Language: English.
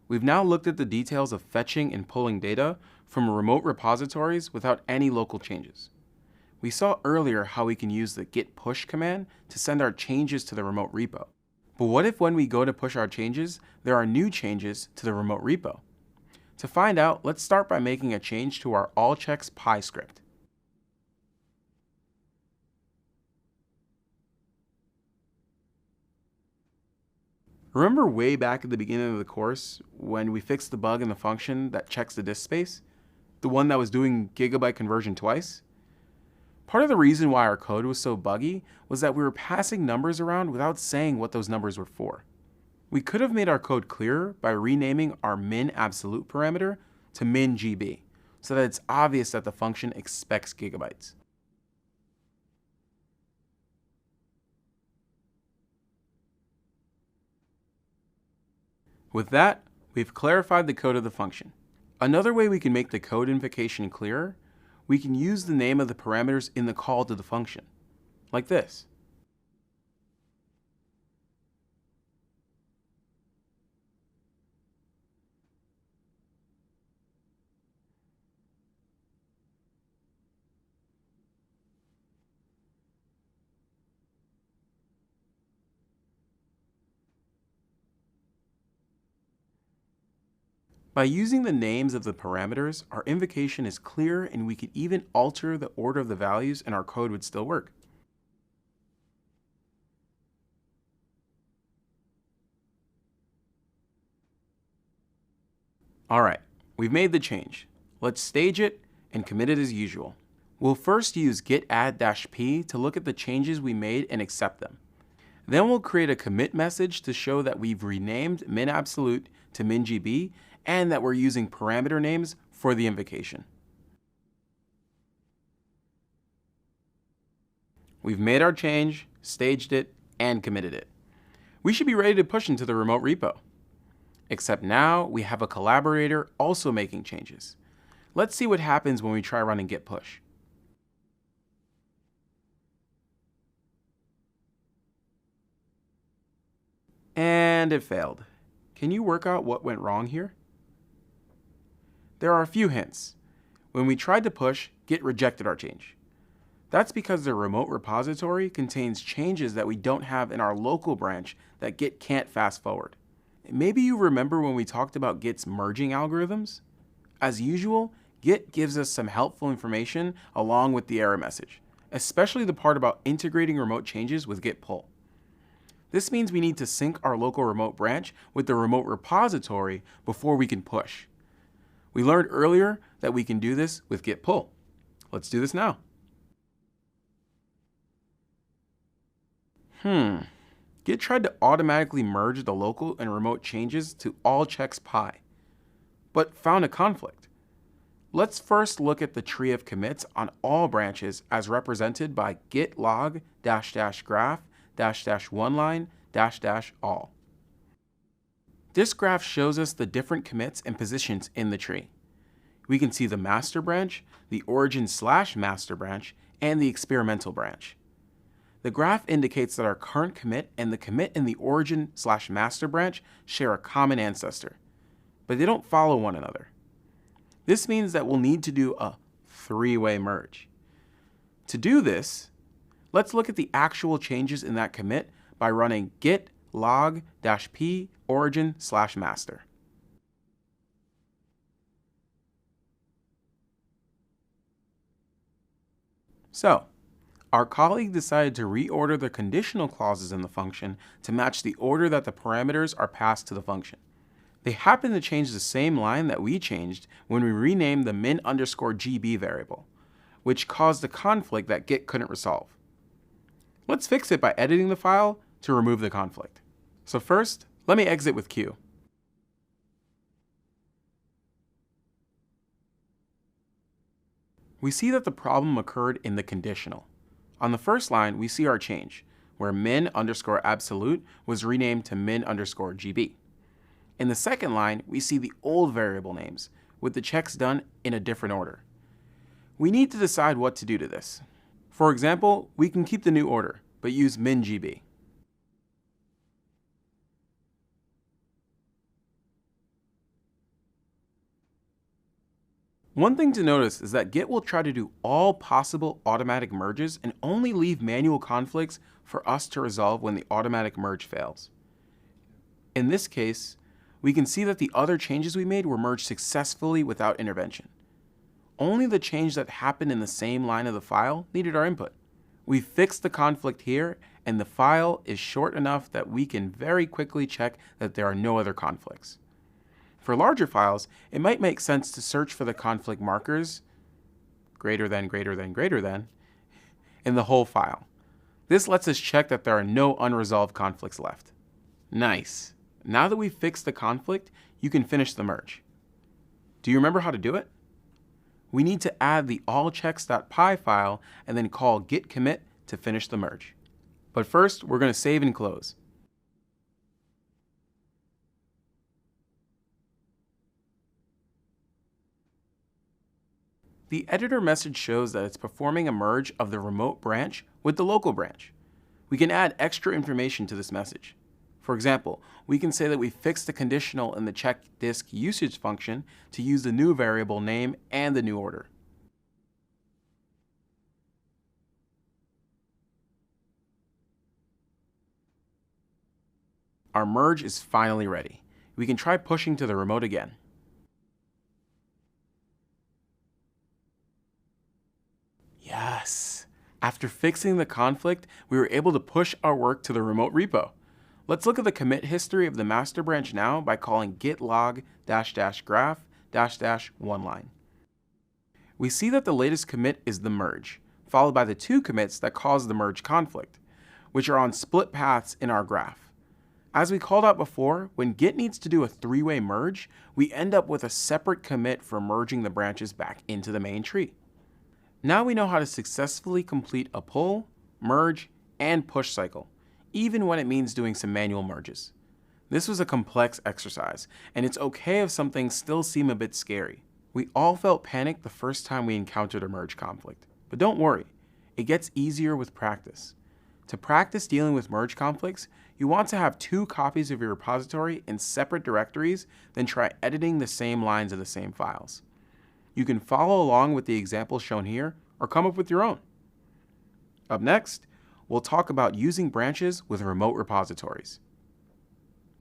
We've now looked at the details of fetching and pulling data from remote repositories without any local changes. We saw earlier how we can use the git push command to send our changes to the remote repo. But what if when we go to push our changes, there are new changes to the remote repo? To find out, let's start by making a change to our allchecks.py script. Remember way back at the beginning of the course when we fixed the bug in the function that checks the disk space? The one that was doing gigabyte conversion twice? Part of the reason why our code was so buggy was that we were passing numbers around without saying what those numbers were for. We could have made our code clearer by renaming our min absolute parameter to min_GB, so that it's obvious that the function expects gigabytes. With that, we've clarified the code of the function. Another way we can make the code invocation clearer, we can use the name of the parameters in the call to the function, like this. By using the names of the parameters, our invocation is clear and we could even alter the order of the values and our code would still work. Alright, we've made the change. Let's stage it and commit it as usual. We'll first use git add-p to look at the changes we made and accept them. Then we'll create a commit message to show that we've renamed min absolute to min_GB and that we're using parameter names for the invocation. We've made our change, staged it, and committed it. We should be ready to push into the remote repo. Except now we have a collaborator also making changes. Let's see what happens when we try running git push. And it failed. Can you work out what went wrong here? There are a few hints. When we tried to push, Git rejected our change. That's because the remote repository contains changes that we don't have in our local branch that Git can't fast forward. Maybe you remember when we talked about Git's merging algorithms? As usual, Git gives us some helpful information along with the error message, especially the part about integrating remote changes with git pull. This means we need to sync our local remote branch with the remote repository before we can push. We learned earlier that we can do this with git pull. Let's do this now. Git tried to automatically merge the local and remote changes to allchecks.py, but found a conflict. Let's first look at the tree of commits on all branches as represented by git log --graph --oneline --all. This graph shows us the different commits and positions in the tree. We can see the master branch, the origin/master branch, and the experimental branch. The graph indicates that our current commit and the commit in the origin/master branch share a common ancestor, but they don't follow one another. This means that we'll need to do a three-way merge. To do this, let's look at the actual changes in that commit by running git log-p origin/master. So, our colleague decided to reorder the conditional clauses in the function to match the order that the parameters are passed to the function. They happen to change the same line that we changed when we renamed the min_GB variable, which caused a conflict that Git couldn't resolve. Let's fix it by editing the file to remove the conflict. So first, let me exit with Q. We see that the problem occurred in the conditional. On the first line, we see our change, where min_absolute was renamed to min_GB. In the second line, we see the old variable names, with the checks done in a different order. We need to decide what to do to this. For example, we can keep the new order, but use min_GB. One thing to notice is that Git will try to do all possible automatic merges and only leave manual conflicts for us to resolve when the automatic merge fails. In this case, we can see that the other changes we made were merged successfully without intervention. Only the change that happened in the same line of the file needed our input. We fixed the conflict here, and the file is short enough that we can very quickly check that there are no other conflicts. For larger files, it might make sense to search for the conflict markers, greater than, in the whole file. This lets us check that there are no unresolved conflicts left. Nice. Now that we've fixed the conflict, you can finish the merge. Do you remember how to do it? We need to add the allchecks.py file and then call git commit to finish the merge. But first, we're going to save and close. The editor message shows that it's performing a merge of the remote branch with the local branch. We can add extra information to this message. For example, we can say that we fixed the conditional in the check disk usage function to use the new variable name and the new order. Our merge is finally ready. We can try pushing to the remote again. Yes! After fixing the conflict, we were able to push our work to the remote repo. Let's look at the commit history of the master branch now by calling git log --graph --oneline. We see that the latest commit is the merge, followed by the two commits that cause the merge conflict, which are on split paths in our graph. As we called out before, when Git needs to do a three-way merge, we end up with a separate commit for merging the branches back into the main tree. Now we know how to successfully complete a pull, merge, and push cycle, even when it means doing some manual merges. This was a complex exercise, and it's okay if some things still seem a bit scary. We all felt panicked the first time we encountered a merge conflict, but don't worry, it gets easier with practice. To practice dealing with merge conflicts, you want to have 2 copies of your repository in separate directories, then try editing the same lines of the same files. You can follow along with the examples shown here, or come up with your own. Up next, we'll talk about using branches with remote repositories.